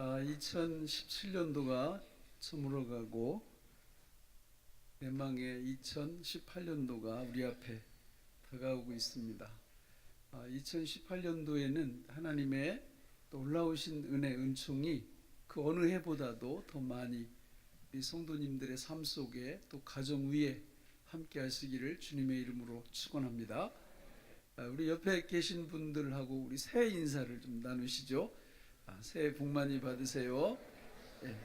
2017년도가 저물어가고 내망의 2018년도가 우리 앞에 다가오고 있습니다. 2018년도에는 하나님의 놀라우신 은혜, 은총이 그 어느 해보다도 더 많이 우리 성도님들의 삶 속에 또 가정 위에 함께 하시기를 주님의 이름으로 축원합니다. 우리 옆에 계신 분들하고 우리 새해 인사를 좀 나누시죠. 새해 복 많이 받으세요. 예.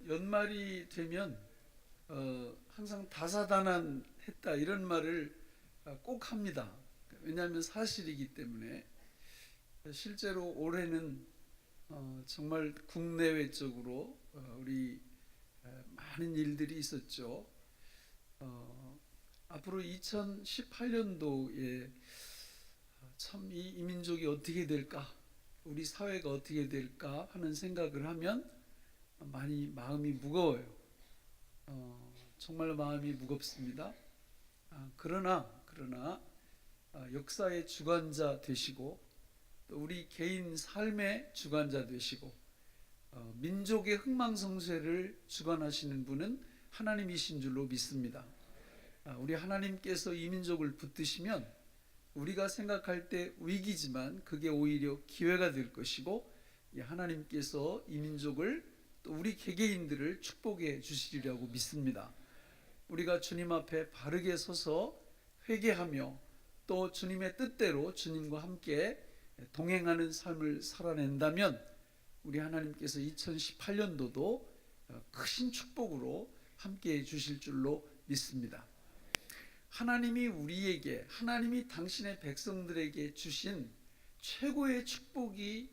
연말이 되면 항상 다사다난했다 이런 말을 꼭 합니다. 왜냐하면 사실이기 때문에. 실제로 올해는 정말 국내외적으로 우리 많은 일들이 있었죠. 앞으로 2018년도에 참 이 민족이 어떻게 될까, 우리 사회가 어떻게 될까 하는 생각을 하면 많이 마음이 무거워요. 정말 마음이 무겁습니다. 그러나 역사의 주관자 되시고 또 우리 개인 삶의 주관자 되시고 민족의 흥망성쇠를 주관하시는 분은 하나님이신 줄로 믿습니다. 우리 하나님께서 이 민족을 붙드시면 우리가 생각할 때 위기지만 그게 오히려 기회가 될 것이고, 하나님께서 이 민족을 또 우리 개개인들을 축복해 주시리라고 믿습니다. 우리가 주님 앞에 바르게 서서 회개하며 또 주님의 뜻대로 주님과 함께 동행하는 삶을 살아낸다면 우리 하나님께서 2018년도도 크신 축복으로 함께해 주실 줄로 믿습니다. 하나님이 우리에게, 하나님이 당신의 백성들에게 주신 최고의 축복이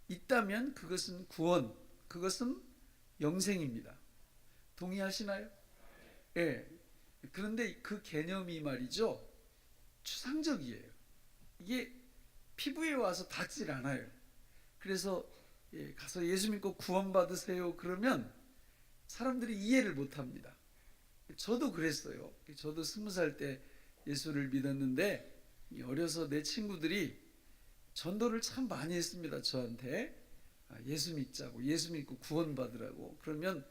있다면 그것은 구원, 그것은 영생입니다. 동의하시나요? 예. 그런데 그 개념이 말이죠, 추상적이에요. 이게 피부에 와서 닿질 않아요. 그래서 가서 예수 믿고 구원받으세요 그러면 사람들이 이해를 못합니다. 저도 그랬어요. 저도 20살 때 예수를 믿었는데 어려서 내 친구들이 전도를 참 많이 했습니다. 저한테 예수 믿자고, 예수 믿고 구원받으라고. 그러면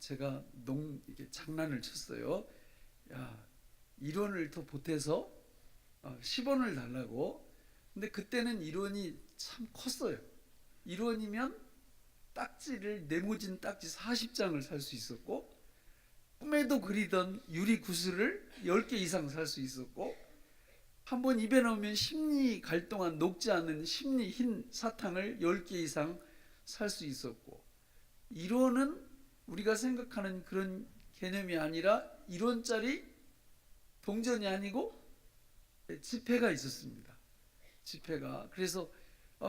제가 이렇게 장난을 쳤어요. 야, 1원을 더 보태서 10원을 달라고. 근데 그때는 1원이 참 컸어요. 1원이면 딱지를, 네모진 딱지 40장을 살 수 있었고, 꿈에도 그리던 유리 구슬을 10개 이상 살 수 있었고, 한번 입에 넣으면 심리 갈 동안 녹지 않는 심리 흰 사탕을 10개 이상 살 수 있었고, 1원은 우리가 생각하는 그런 개념이 아니라 1원짜리 동전이 아니고 지폐가 있었습니다. 지폐가. 그래서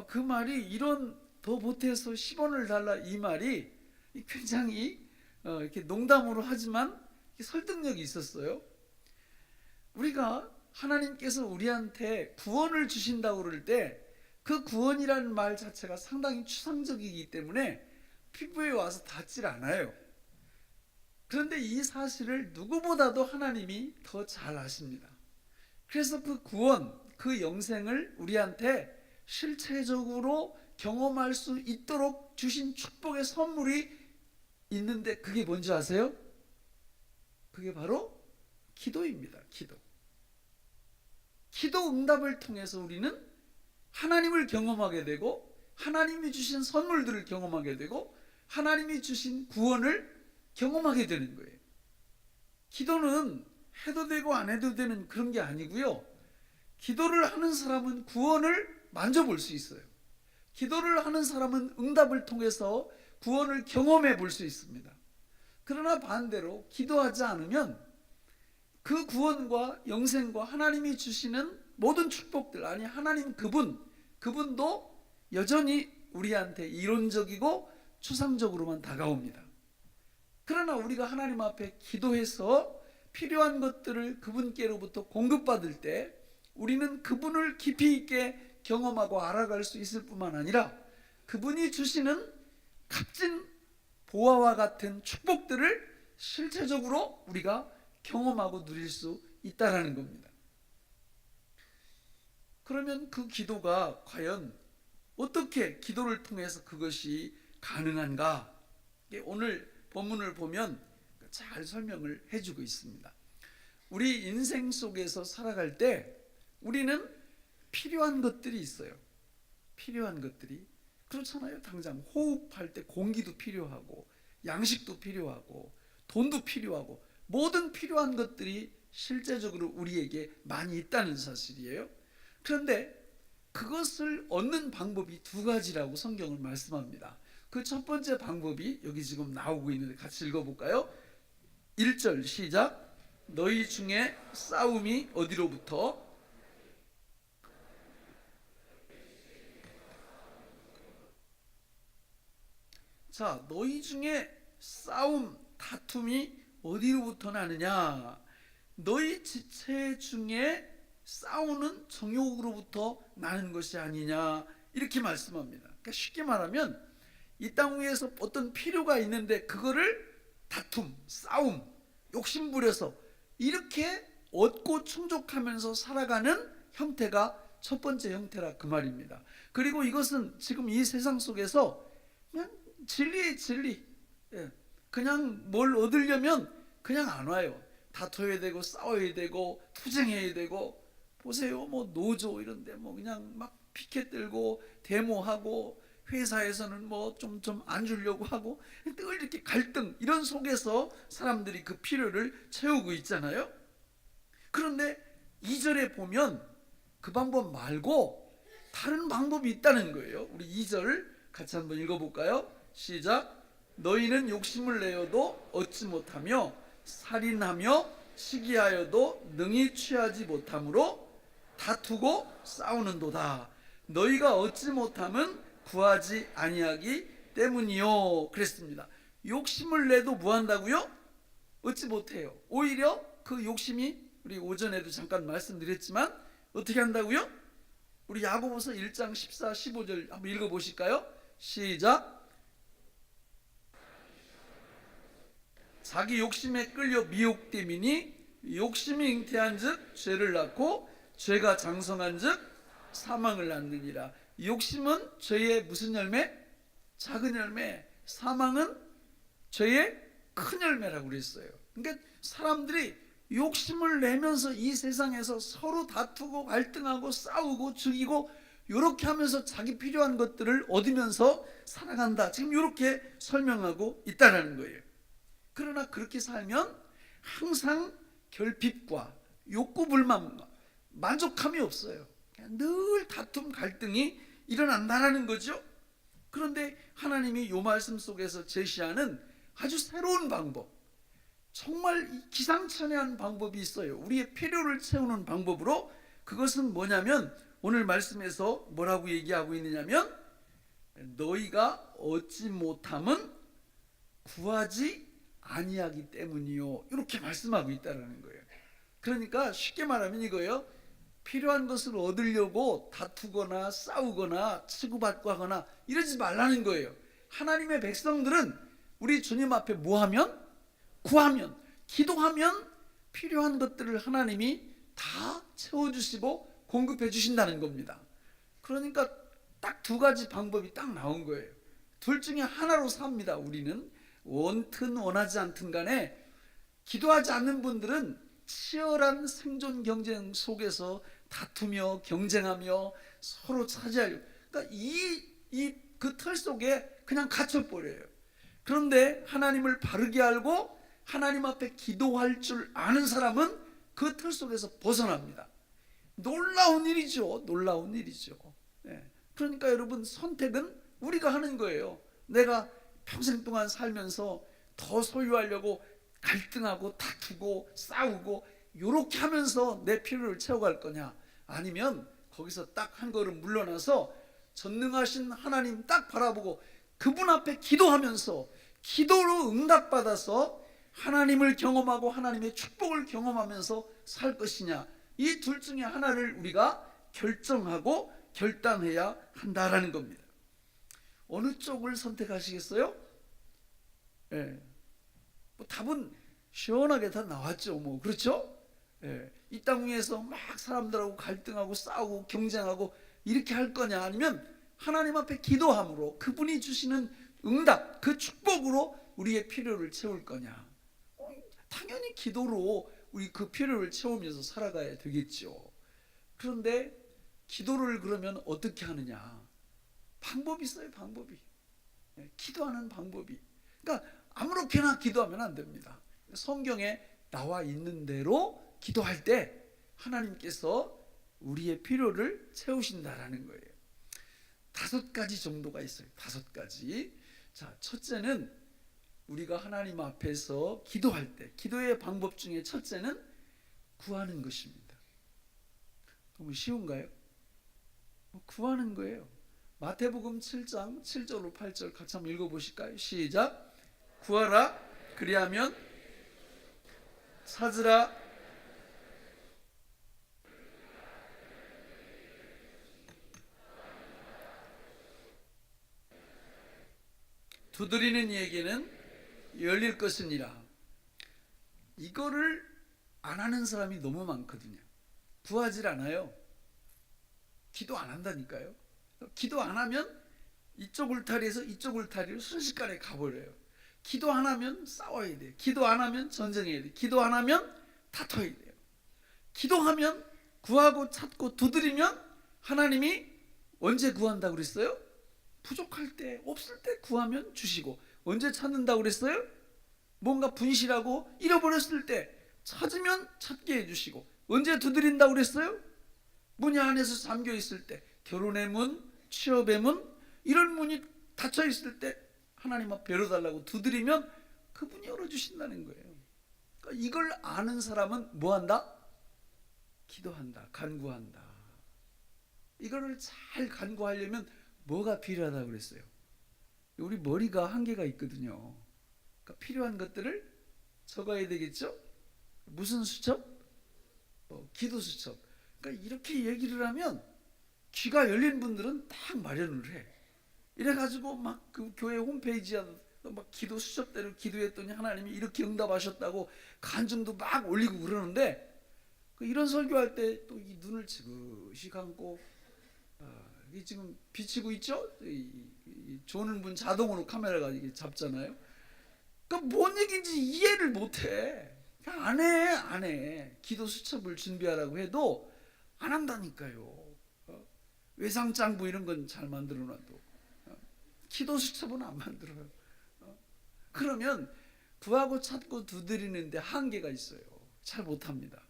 그 말이 1원 더 보태서 10원을 달라, 이 말이 굉장히 이렇게 농담으로 하지만 설득력이 있었어요. 우리가 하나님께서 우리한테 구원을 주신다고 그럴 때 그 구원이라는 말 자체가 상당히 추상적이기 때문에 피부에 와서 닿질 않아요. 그런데 이 사실을 누구보다도 하나님이 더 잘 아십니다. 그래서 그 구원, 그 영생을 우리한테 실체적으로 경험할 수 있도록 주신 축복의 선물이 있는데, 그게 뭔지 아세요? 그게 바로 기도입니다. 기도 응답을 통해서 우리는 하나님을 경험하게 되고, 하나님이 주신 선물들을 경험하게 되고, 하나님이 주신 구원을 경험하게 되는 거예요. 기도는 해도 되고 안 해도 되는 그런 게 아니고요. 기도를 하는 사람은 구원을 만져볼 수 있어요. 기도를 하는 사람은 응답을 통해서 구원을 경험해 볼 수 있습니다. 그러나 반대로 기도하지 않으면 그 구원과 영생과 하나님이 주시는 모든 축복들, 아니 하나님 그분도 여전히 우리한테 이론적이고 추상적으로만 다가옵니다. 그러나 우리가 하나님 앞에 기도해서 필요한 것들을 그분께로부터 공급받을 때 우리는 그분을 깊이 있게 경험하고 알아갈 수 있을 뿐만 아니라 그분이 주시는 값진 보아와 같은 축복들을 실제적으로 우리가 경험하고 누릴 수 있다라는 겁니다. 그러면 그 기도가 과연 어떻게 기도를 통해서 그것이 가능한가? 오늘 본문을 보면 잘 설명을 해주고 있습니다. 우리 인생 속에서 살아갈 때 우리는 필요한 것들이 있어요. 필요한 것들이 그렇잖아요. 당장 호흡할 때 공기도 필요하고 양식도 필요하고 돈도 필요하고 모든 필요한 것들이 실제적으로 우리에게 많이 있다는 사실이에요. 그런데 그것을 얻는 방법이 두 가지라고 성경은 말씀합니다. 그 첫 번째 방법이 여기 지금 나오고 있는데 같이 읽어볼까요? 1절 시작. 너희 중에 싸움이 어디로부터? 자, 너희 중에 싸움, 다툼이 어디로부터 나느냐? 너희 지체 중에 싸우는 정욕으로부터 나는 것이 아니냐? 이렇게 말씀합니다. 그러니까 쉽게 말하면 이 땅 위에서 어떤 필요가 있는데 그거를 다툼, 싸움, 욕심부려서 이렇게 얻고 충족하면서 살아가는 형태가 첫 번째 형태라 그 말입니다. 그리고 이것은 지금 이 세상 속에서 그냥 진리의 진리, 그냥 뭘 얻으려면 그냥 안 와요. 다퉈야 되고 싸워야 되고 투쟁해야 되고. 보세요, 뭐 노조 이런데 뭐 그냥 막 피켓 들고 데모하고 회사에서는 뭐 좀 안 주려고 하고 늘 이렇게 갈등 이런 속에서 사람들이 그 필요를 채우고 있잖아요. 그런데 2절에 보면 그 방법 말고 다른 방법이 있다는 거예요. 우리 2절 같이 한번 읽어볼까요? 시작. 너희는 욕심을 내어도 얻지 못하며 살인하며 시기하여도 능히 취하지 못하므로 다투고 싸우는도다. 너희가 얻지 못함은 구하지 아니하기 때문이요. 그랬습니다. 욕심을 내도 뭐 한다고요? 얻지 못해요. 오히려 그 욕심이 우리 오전에도 잠깐 말씀드렸지만 어떻게 한다고요? 우리 야고보서 1장 14, 15절 한번 읽어보실까요? 시작. 자기 욕심에 끌려 미혹됨이니 욕심이 잉태한 즉 죄를 낳고 죄가 장성한 즉 사망을 낳느니라. 욕심은 죄의 무슨 열매? 작은 열매. 사망은 죄의 큰 열매라고 그랬어요. 그러니까 사람들이 욕심을 내면서 이 세상에서 서로 다투고 갈등하고 싸우고 죽이고 이렇게 하면서 자기 필요한 것들을 얻으면서 살아간다. 지금 이렇게 설명하고 있다는 거예요. 그러나 그렇게 살면 항상 결핍과 욕구 불만과 만족함이 없어요. 늘 다툼 갈등이 일어난다는 거죠. 그런데 하나님이 이 말씀 속에서 제시하는 아주 새로운 방법, 정말 기상천외한 방법이 있어요. 우리의 필요를 채우는 방법으로. 그것은 뭐냐면 오늘 말씀에서 뭐라고 얘기하고 있느냐면 너희가 얻지 못함은 구하지 아니하기 때문이요. 이렇게 말씀하고 있다는 거예요. 그러니까 쉽게 말하면 이거예요. 필요한 것을 얻으려고 다투거나 싸우거나 치고받고 하거나 이러지 말라는 거예요. 하나님의 백성들은 우리 주님 앞에 뭐 하면? 구하면, 기도하면 필요한 것들을 하나님이 다 채워주시고 공급해 주신다는 겁니다. 그러니까 딱 두 가지 방법이 딱 나온 거예요. 둘 중에 하나로 삽니다. 우리는 원튼 원하지 않든 간에 기도하지 않는 분들은 치열한 생존 경쟁 속에서 다투며 경쟁하며 서로 차지하려고, 그러니까 그 틀 속에 그냥 갇혀버려요. 그런데 하나님을 바르게 알고 하나님 앞에 기도할 줄 아는 사람은 그 틀 속에서 벗어납니다. 놀라운 일이죠. 놀라운 일이죠. 그러니까 여러분, 선택은 우리가 하는 거예요. 내가 평생 동안 살면서 더 소유하려고 갈등하고 다투고 싸우고 이렇게 하면서 내 필요를 채워갈 거냐, 아니면 거기서 딱 한 걸음 물러나서 전능하신 하나님 딱 바라보고 그분 앞에 기도하면서 기도로 응답받아서 하나님을 경험하고 하나님의 축복을 경험하면서 살 것이냐, 이 둘 중에 하나를 우리가 결정하고 결단해야 한다라는 겁니다. 어느 쪽을 선택하시겠어요? 예. 뭐 답은 시원하게 다 나왔죠. 뭐 그렇죠? 예. 이 땅 위에서 막 사람들하고 갈등하고 싸우고 경쟁하고 이렇게 할 거냐, 아니면 하나님 앞에 기도함으로 그분이 주시는 응답, 그 축복으로 우리의 필요를 채울 거냐. 당연히 기도로 우리 그 필요를 채우면서 살아가야 되겠죠. 그런데 기도를 그러면 어떻게 하느냐? 방법이 있어요. 방법이. 기도하는 방법이. 그러니까 아무렇게나 기도하면 안 됩니다. 성경에 나와 있는 대로 기도할 때 하나님께서 우리의 필요를 채우신다라는 거예요. 5가지 정도가 있어요. 5가지. 자, 첫째는 우리가 하나님 앞에서 기도할 때, 기도의 방법 중에 첫째는 구하는 것입니다. 너무 쉬운가요? 구하는 거예요. 마태복음 7장 7절로 8절 같이 한번 읽어보실까요? 시작. 구하라, 그리하면 찾으라, 두드리는 이에게는 열릴 것이니라. 이거를 안 하는 사람이 너무 많거든요. 구하질 않아요. 기도 안 한다니까요. 기도 안 하면 이쪽 울타리에서 이쪽 울타리로 순식간에 가버려요. 기도 안 하면 싸워야 돼요. 기도 안 하면 전쟁해야 돼요. 기도 안 하면 다퉈야 돼요. 기도하면, 구하고 찾고 두드리면 하나님이 언제 구한다고 그랬어요? 부족할 때, 없을 때 구하면 주시고. 언제 찾는다고 그랬어요? 뭔가 분실하고 잃어버렸을 때 찾으면 찾게 해주시고. 언제 두드린다고 그랬어요? 문이 안에서 잠겨 있을 때, 결혼의 문, 취업의 문, 이런 문이 닫혀 있을 때 하나님 앞에 열어달라고 두드리면 그분이 열어주신다는 거예요. 그러니까 이걸 아는 사람은 뭐한다? 기도한다, 간구한다. 이거를 잘 간구하려면 뭐가 필요하다고 그랬어요? 우리 머리가 한계가 있거든요. 그러니까 필요한 것들을 적어야 되겠죠? 무슨 수첩? 기도 수첩. 그러니까 이렇게 얘기를 하면 귀가 열린 분들은 딱 마련을 해. 이래가지고 막 그 교회 홈페이지에 막 기도 수첩대로 기도했더니 하나님이 이렇게 응답하셨다고 간증도 막 올리고 그러는데, 이런 설교할 때 또 이 눈을 지그시 감고, 이게 지금 비치고 있죠? 이 조는 분 자동으로 카메라가 이게 잡잖아요. 그러니까 뭔 얘기인지 이해를 못해. 그냥 안 해. 기도 수첩을 준비하라고 해도 안 한다니까요. 외상장부 이런 건 잘 만들어놔도 기도 수첩은 안 만들어요. 그러면 구하고 찾고 두드리는데 한계가 있어요. 잘 못합니다.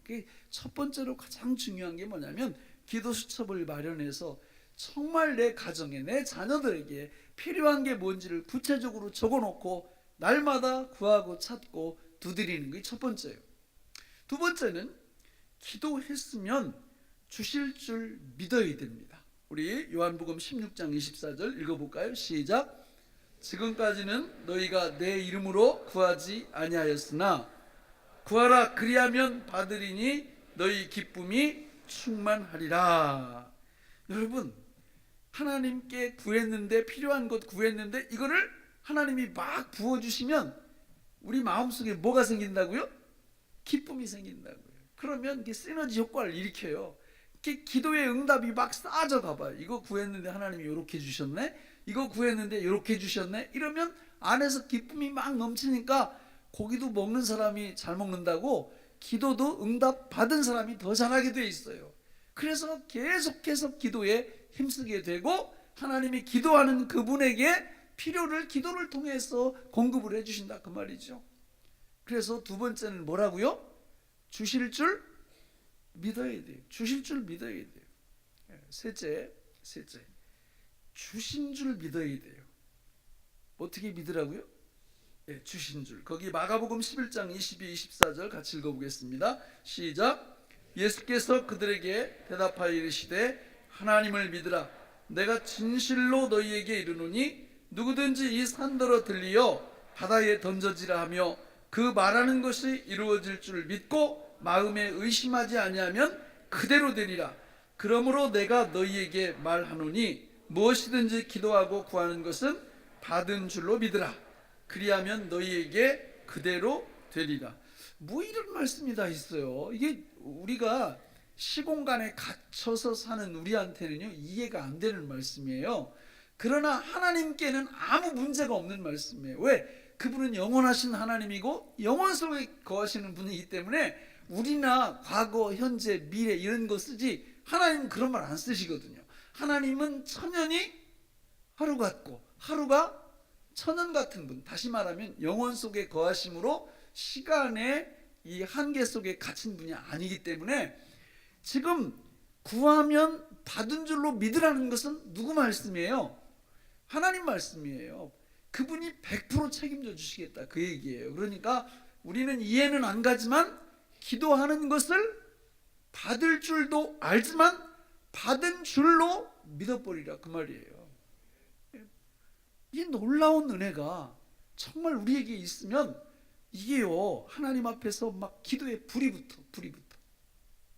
첫 번째로 가장 중요한 게 뭐냐면, 기도 수첩을 마련해서 정말 내 가정에, 내 자녀들에게 필요한 게 뭔지를 구체적으로 적어놓고 날마다 구하고 찾고 두드리는 게 첫 번째예요. 두 번째는 기도했으면 주실 줄 믿어야 됩니다. 우리 요한복음 16장 24절 읽어볼까요? 시작. 지금까지는 너희가 내 이름으로 구하지 아니하였으나 구하라, 그리하면 받으리니 너희 기쁨이 충만하리라. 여러분, 하나님께 구했는데, 필요한 것 구했는데 이거를 하나님이 막 부어주시면 우리 마음속에 뭐가 생긴다고요? 기쁨이 생긴다고요. 그러면 이게 시너지 효과를 일으켜요. 기도의 응답이 막 쌓아져 가봐요. 이거 구했는데 하나님이 이렇게 주셨네, 이거 구했는데 이렇게 주셨네. 이러면 안에서 기쁨이 막 넘치니까 고기도 먹는 사람이 잘 먹는다고 기도도 응답 받은 사람이 더 잘하게 돼 있어요. 그래서 계속해서 기도에 힘쓰게 되고 하나님이 기도하는 그분에게 필요를 기도를 통해서 공급을 해주신다, 그 말이죠. 그래서 두 번째는 뭐라고요? 주실 줄 믿어야 돼요. 주실 줄 믿어야 돼요. 셋째, 주신 줄 믿어야 돼요. 어떻게 믿으라고요? 주신 줄. 거기 마가복음 11장 22, 24절 같이 읽어보겠습니다. 시작. 예수께서 그들에게 대답하여 이르시되 하나님을 믿으라. 내가 진실로 너희에게 이르노니 누구든지 이 산더러 들리어 바다에 던져지라 하며 그 말하는 것이 이루어질 줄 믿고 마음에 의심하지 아니하면 그대로 되리라. 그러므로 내가 너희에게 말하노니 무엇이든지 기도하고 구하는 것은 받은 줄로 믿으라. 그리하면 너희에게 그대로 되리라. 뭐 이런 말씀이 다 있어요. 이게 우리가 시공간에 갇혀서 사는 우리한테는요 이해가 안 되는 말씀이에요. 그러나 하나님께는 아무 문제가 없는 말씀이에요. 왜? 그분은 영원하신 하나님이고 영원 속에 거하시는 분이기 때문에 우리나 과거, 현재, 미래 이런 거 쓰지 하나님은 그런 말 안 쓰시거든요. 하나님은 천년이 하루 같고 하루가 천년 같은 분, 다시 말하면 영원 속에 거하심으로 시간의 이 한계 속에 갇힌 분이 아니기 때문에 지금 구하면 받은 줄로 믿으라는 것은 누구 말씀이에요? 하나님 말씀이에요. 그분이 100% 책임져 주시겠다 그 얘기예요. 그러니까 우리는 이해는 안 가지만 기도하는 것을 받을 줄도 알지만 받은 줄로 믿어버리라 그 말이에요. 이 놀라운 은혜가 정말 우리에게 있으면 이게요 하나님 앞에서 막 기도에 불이 붙어.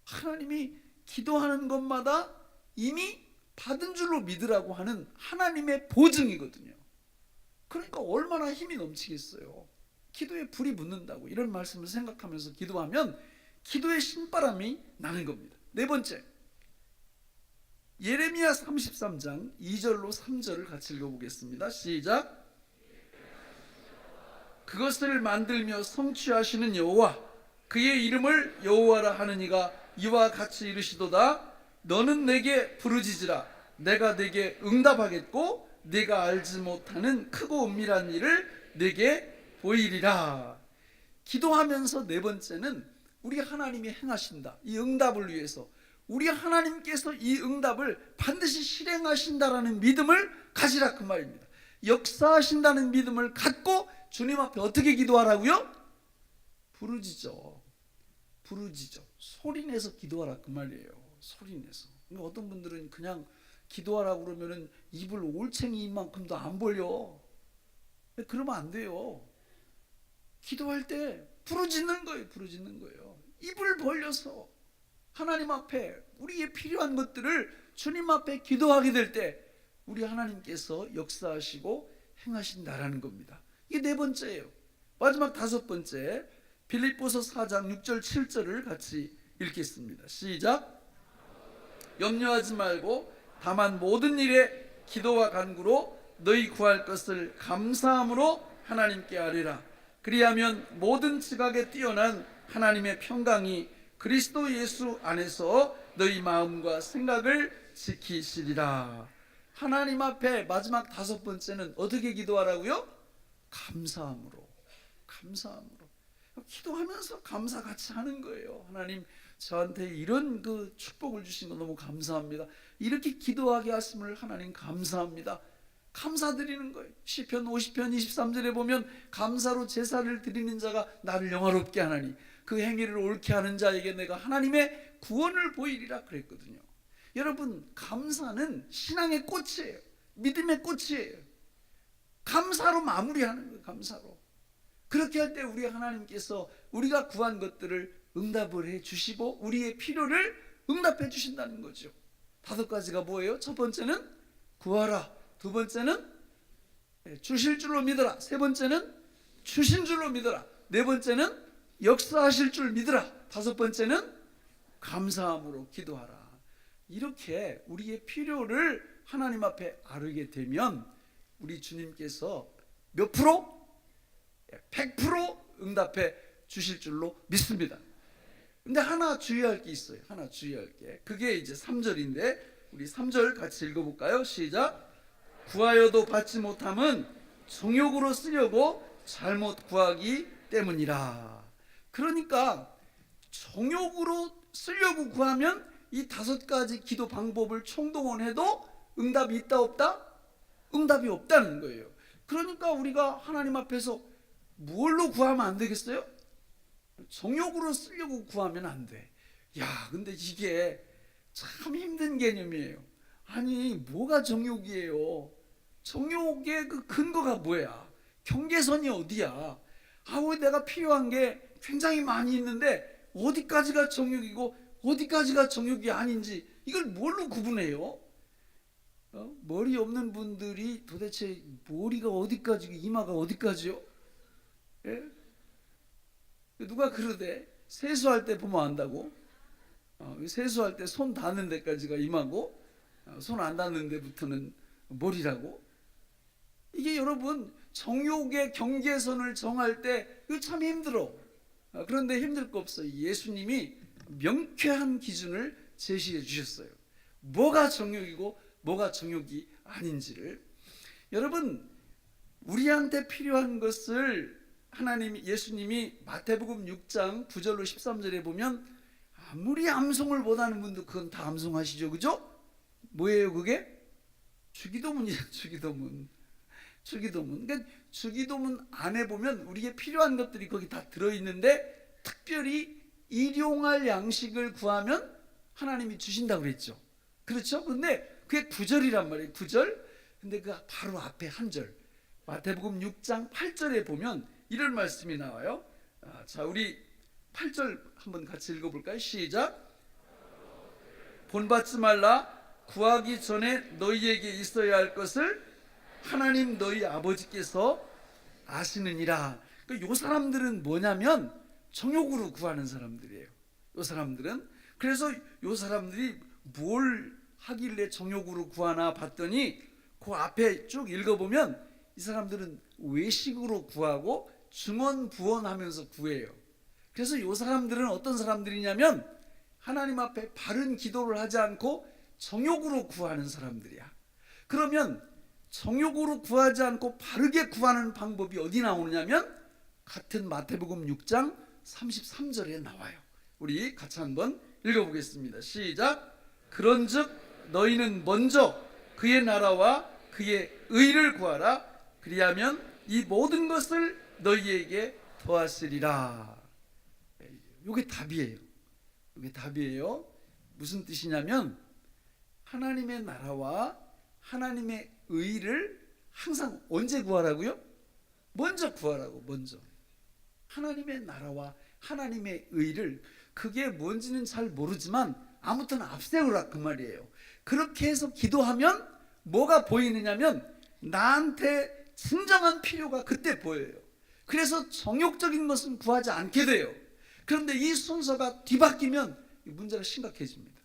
하나님이 기도하는 것마다 이미 받은 줄로 믿으라고 하는 하나님의 보증이거든요. 그러니까 얼마나 힘이 넘치겠어요. 기도에 불이 붙는다고 이런 말씀을 생각하면서 기도하면 기도의 신바람이 나는 겁니다. 네 번째, 예레미야 33장 2절로 3절을 같이 읽어보겠습니다. 시작. 그것을 만들며 성취하시는 여호와, 그의 이름을 여호와라 하느니가 이와 같이 이르시도다. 너는 내게 부르짖으라. 내가 내게 응답하겠고 네가 알지 못하는 크고 은밀한 일을 내게 보이리라. 기도하면서 네 번째는 우리 하나님이 행하신다, 이 응답을 위해서 우리 하나님께서 이 응답을 반드시 실행하신다라는 믿음을 가지라 그 말입니다. 역사하신다는 믿음을 갖고 주님 앞에 어떻게 기도하라고요? 부르짖어. 소리내서 기도하라 그 말이에요. 소리내서. 어떤 분들은 그냥 기도하라고 그러면은 입을 올챙이 입만큼도 안 벌려. 그러면 안 돼요. 기도할 때 부르짖는 거예요. 입을 벌려서 하나님 앞에 우리의 필요한 것들을 주님 앞에 기도하게 될 때 우리 하나님께서 역사하시고 행하신다라는 겁니다. 이게 네 번째예요. 마지막 다섯 번째, 빌립보서 4장 6절 7절을 같이 읽겠습니다. 시작. 염려하지 말고 다만 모든 일에 기도와 간구로 너희 구할 것을 감사함으로 하나님께 아뢰라. 그리하면 모든 지각에 뛰어난 하나님의 평강이 그리스도 예수 안에서 너희 마음과 생각을 지키시리라. 하나님 앞에 마지막 다섯 번째는 어떻게 기도하라고요? 감사함으로. 기도하면서 감사 같이 하는 거예요. 하나님 저한테 이런 그 축복을 주신 거 너무 감사합니다. 이렇게 기도하게 하심을 하나님 감사합니다. 감사드리는 거예요. 시편 50편 23절에 보면 감사로 제사를 드리는 자가 나를 영화롭게 하나니 그 행위를 옳게 하는 자에게 내가 하나님의 구원을 보이리라 그랬거든요. 여러분, 감사는 신앙의 꽃이에요. 믿음의 꽃이에요. 감사로 마무리하는 거예요. 감사로. 그렇게 할 때 우리 하나님께서 우리가 구한 것들을 응답을 해 주시고 우리의 필요를 응답해 주신다는 거죠. 다섯 가지가 뭐예요? 첫 번째는 구하라. 두 번째는 주실 줄로 믿어라. 세 번째는 주신 줄로 믿어라. 네 번째는 역사하실 줄 믿어라. 다섯 번째는 감사함으로 기도하라. 이렇게 우리의 필요를 하나님 앞에 아뢰게 되면 우리 주님께서 몇 프로? 100% 응답해 주실 줄로 믿습니다. 근데 하나 주의할 게 있어요. 하나 주의할 게. 그게 이제 3절인데 우리 3절 같이 읽어볼까요? 시작. 구하여도 받지 못함은 정욕으로 쓰려고 잘못 구하기 때문이라. 그러니까 정욕으로 쓰려고 구하면 이 다섯 가지 기도 방법을 총동원해도 응답이 있다 없다? 응답이 없다는 거예요. 그러니까 우리가 하나님 앞에서 뭘로 구하면 안 되겠어요? 정욕으로 쓰려고 구하면 안 돼. 야, 근데 이게 참 힘든 개념이에요. 아니, 뭐가 정욕이에요? 정욕의 그 근거가 뭐야? 경계선이 어디야? 왜 내가 필요한 게 굉장히 많이 있는데 어디까지가 정욕이고 어디까지가 정욕이 아닌지 이걸 뭘로 구분해요? 머리 없는 분들이 도대체 머리가 어디까지, 이마가 어디까지요? 예? 누가 그러대. 세수할 때 보면 안다고. 세수할 때 손 닿는 데까지가 이마고, 손 안 닿는 데부터는 머리라고. 이게 여러분 정욕의 경계선을 정할 때 이거 참 힘들어. 그런데 힘들 거 없어요. 예수님이 명쾌한 기준을 제시해 주셨어요. 뭐가 정욕이고 뭐가 정욕이 아닌지를. 여러분, 우리한테 필요한 것을 예수님이 마태복음 6장 9절로 13절에 보면, 아무리 암송을 못하는 분도 그건 다 암송하시죠, 그죠? 뭐예요 그게? 주기도문이에요. 주기도문. 그러니까 주기도문 안에 보면 우리에게 필요한 것들이 거기 다 들어있는데, 특별히 일용할 양식을 구하면 하나님이 주신다고 그랬죠. 그렇죠? 근데 그게 9절이란 말이에요. 9절. 근데 그 바로 앞에 한 절, 마태복음 6장 8절에 보면 이런 말씀이 나와요. 자, 우리 8절 한번 같이 읽어볼까요? 시작. 본받지 말라. 구하기 전에 너희에게 있어야 할 것을 하나님 너희 아버지께서 아시느니라. 그러니까 요 사람들은 뭐냐면 정욕으로 구하는 사람들이에요. 요 사람들은. 그래서 요 사람들이 뭘 하길래 정욕으로 구하나 봤더니, 그 앞에 쭉 읽어보면 이 사람들은 외식으로 구하고 중언부언하면서 구해요. 그래서 요 사람들은 어떤 사람들이냐면 하나님 앞에 바른 기도를 하지 않고 정욕으로 구하는 사람들이야. 그러면 정욕으로 구하지 않고 바르게 구하는 방법이 어디 나오느냐면 같은 마태복음 6장 33절에 나와요. 우리 같이 한번 읽어보겠습니다. 시작. 그런즉 너희는 먼저 그의 나라와 그의 의를 구하라. 그리하면 이 모든 것을 너희에게 더하시리라. 이게 답이에요. 이게 답이에요. 무슨 뜻이냐면 하나님의 나라와 하나님의 의를 항상 언제 구하라고요? 먼저 구하라고. 먼저 하나님의 나라와 하나님의 의를, 그게 뭔지는 잘 모르지만 아무튼 앞세우라 그 말이에요. 그렇게 해서 기도하면 뭐가 보이느냐면 나한테 진정한 필요가 그때 보여요. 그래서 정욕적인 것은 구하지 않게 돼요. 그런데 이 순서가 뒤바뀌면 문제가 심각해집니다.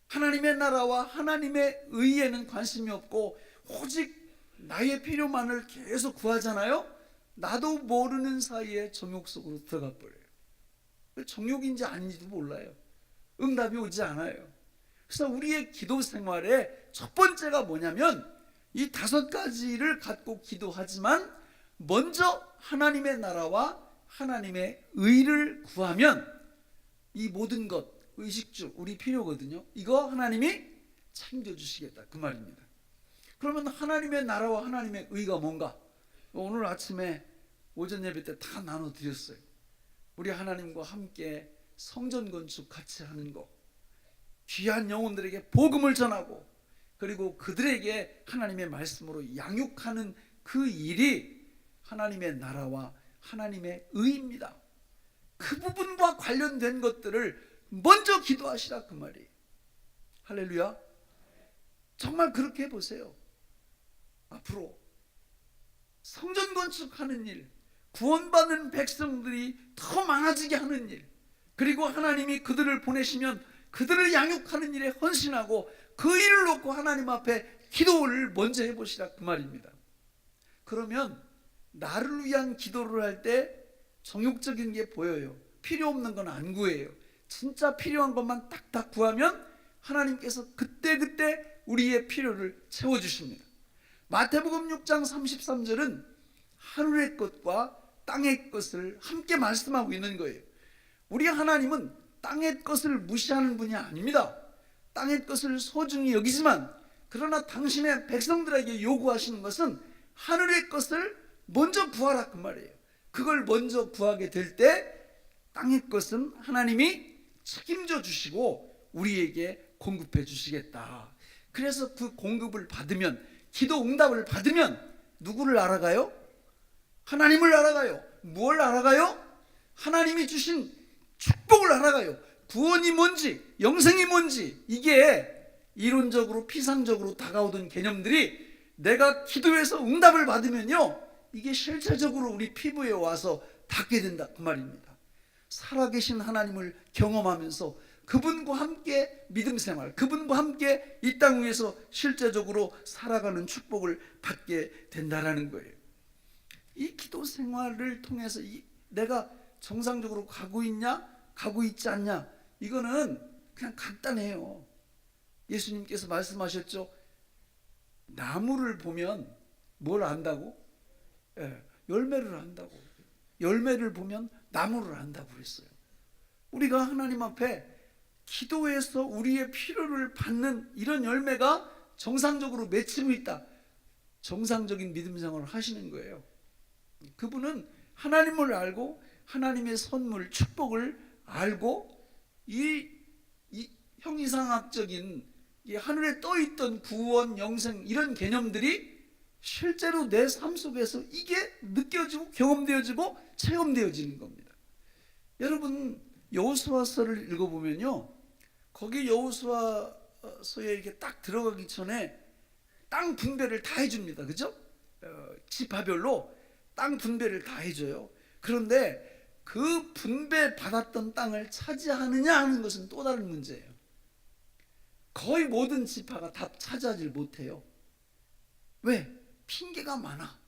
하나님의 나라와 하나님의 의에는 관심이 없고 오직 나의 필요만을 계속 구하잖아요. 나도 모르는 사이에 정욕 속으로 들어가 버려요. 정욕인지 아닌지도 몰라요. 응답이 오지 않아요. 그래서 우리의 기도 생활의 첫 번째가 뭐냐면 이 5가지를 갖고 기도하지만 먼저 하나님의 나라와 하나님의 의를 구하면 이 모든 것, 의식주, 우리 필요거든요. 이거 하나님이 챙겨주시겠다 그 말입니다. 그러면 하나님의 나라와 하나님의 의가 뭔가? 오늘 아침에 오전 예배 때 다 나눠드렸어요. 우리 하나님과 함께 성전 건축 같이 하는 거, 귀한 영혼들에게 복음을 전하고, 그리고 그들에게 하나님의 말씀으로 양육하는 그 일이 하나님의 나라와 하나님의 의입니다. 그 부분과 관련된 것들을 먼저 기도하시라 그 말이에요. 할렐루야. 정말 그렇게 해보세요. 앞으로 성전 건축하는 일, 구원받는 백성들이 더 많아지게 하는 일, 그리고 하나님이 그들을 보내시면 그들을 양육하는 일에 헌신하고 그 일을 놓고 하나님 앞에 기도를 먼저 해보시라 그 말입니다. 그러면 나를 위한 기도를 할 때 정욕적인 게 보여요. 필요 없는 건 안 구해요. 진짜 필요한 것만 딱딱 구하면 하나님께서 그때그때 우리의 필요를 채워주십니다. 마태복음 6장 33절은 하늘의 것과 땅의 것을 함께 말씀하고 있는 거예요. 우리 하나님은 땅의 것을 무시하는 분이 아닙니다. 땅의 것을 소중히 여기지만, 그러나 당신의 백성들에게 요구하시는 것은 하늘의 것을 먼저 구하라 그 말이에요. 그걸 먼저 구하게 될 때 땅의 것은 하나님이 책임져 주시고 우리에게 공급해 주시겠다. 그래서 그 공급을 받으면, 기도 응답을 받으면 누구를 알아가요? 하나님을 알아가요. 뭘 알아가요? 하나님이 주신 축복을 알아가요. 구원이 뭔지, 영생이 뭔지, 이게 이론적으로 피상적으로 다가오던 개념들이 내가 기도해서 응답을 받으면요, 이게 실체적으로 우리 피부에 와서 닿게 된다, 그 말입니다. 살아계신 하나님을 경험하면서 그분과 함께 믿음 생활, 그분과 함께 이 땅 위에서 실제적으로 살아가는 축복을 받게 된다라는 거예요. 이 기도 생활을 통해서 내가 정상적으로 가고 있냐, 가고 있지 않냐, 이거는 그냥 간단해요. 예수님께서 말씀하셨죠. 나무를 보면 뭘 안다고? 열매를 안다고. 열매를 보면 나무를 안다고 그랬어요. 우리가 하나님 앞에 기도해서 우리의 필요를 받는 이런 열매가 정상적으로 맺히고 있다, 정상적인 믿음 생활을 하시는 거예요. 그분은 하나님을 알고 하나님의 선물, 축복을 알고 이 형이상학적인 이 하늘에 떠있던 구원, 영생, 이런 개념들이 실제로 내 삶 속에서 이게 느껴지고 경험되어지고 체험되어지는 겁니다. 여러분, 여호수아서를 읽어보면요, 거기 여호수아서에 이렇게 딱 들어가기 전에 땅 분배를 다 해줍니다. 그죠? 지파별로 땅 분배를 다 해줘요. 그런데 그 분배 받았던 땅을 차지하느냐 하는 것은 또 다른 문제예요. 거의 모든 지파가 다 차지하지 못해요. 왜? 핑계가 많아.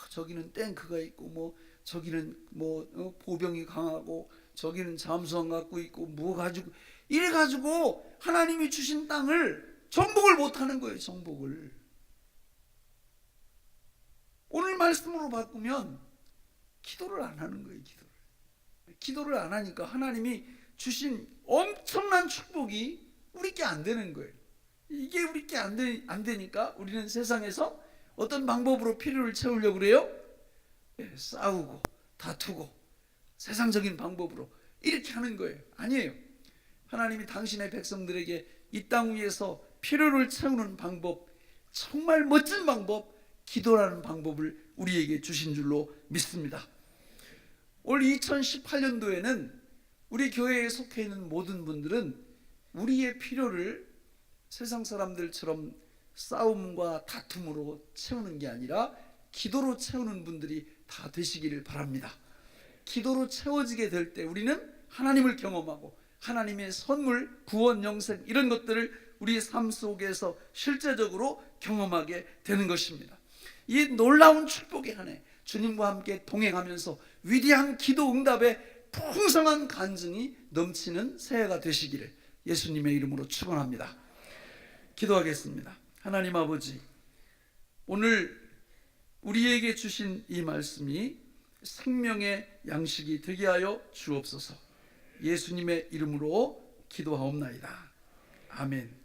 저기는 탱크가 있고, 뭐 저기는 보병이 강하고, 저기는 잠수함 갖고 있고, 뭐 가지고, 이래 가지고 하나님이 주신 땅을 정복을 못하는 거예요. 정복을. 오늘 말씀으로 바꾸면 기도를 안 하는 거예요. 기도를 안 하니까 하나님이 주신 엄청난 축복이 우리께 안 되는 거예요. 이게 우리께 안 되니까 우리는 세상에서 어떤 방법으로 필요를 채우려고 그래요? 싸우고 다투고 세상적인 방법으로 이렇게 하는 거예요. 아니에요. 하나님이 당신의 백성들에게 이 땅 위에서 필요를 채우는 방법, 정말 멋진 방법, 기도라는 방법을 우리에게 주신 줄로 믿습니다. 올 2018년도에는 우리 교회에 속해 있는 모든 분들은 우리의 필요를 세상 사람들처럼 싸움과 다툼으로 채우는 게 아니라 기도로 채우는 분들이 다 되시기를 바랍니다. 기도로 채워지게 될 때 우리는 하나님을 경험하고 하나님의 선물, 구원, 영생, 이런 것들을 우리 삶 속에서 실제적으로 경험하게 되는 것입니다. 이 놀라운 축복의 한 해, 주님과 함께 동행하면서 위대한 기도 응답의 풍성한 간증이 넘치는 새해가 되시기를 예수님의 이름으로 축원합니다. 기도하겠습니다. 하나님 아버지, 오늘 우리에게 주신 이 말씀이 생명의 양식이 되게 하여 주옵소서. 예수님의 이름으로 기도하옵나이다. 아멘.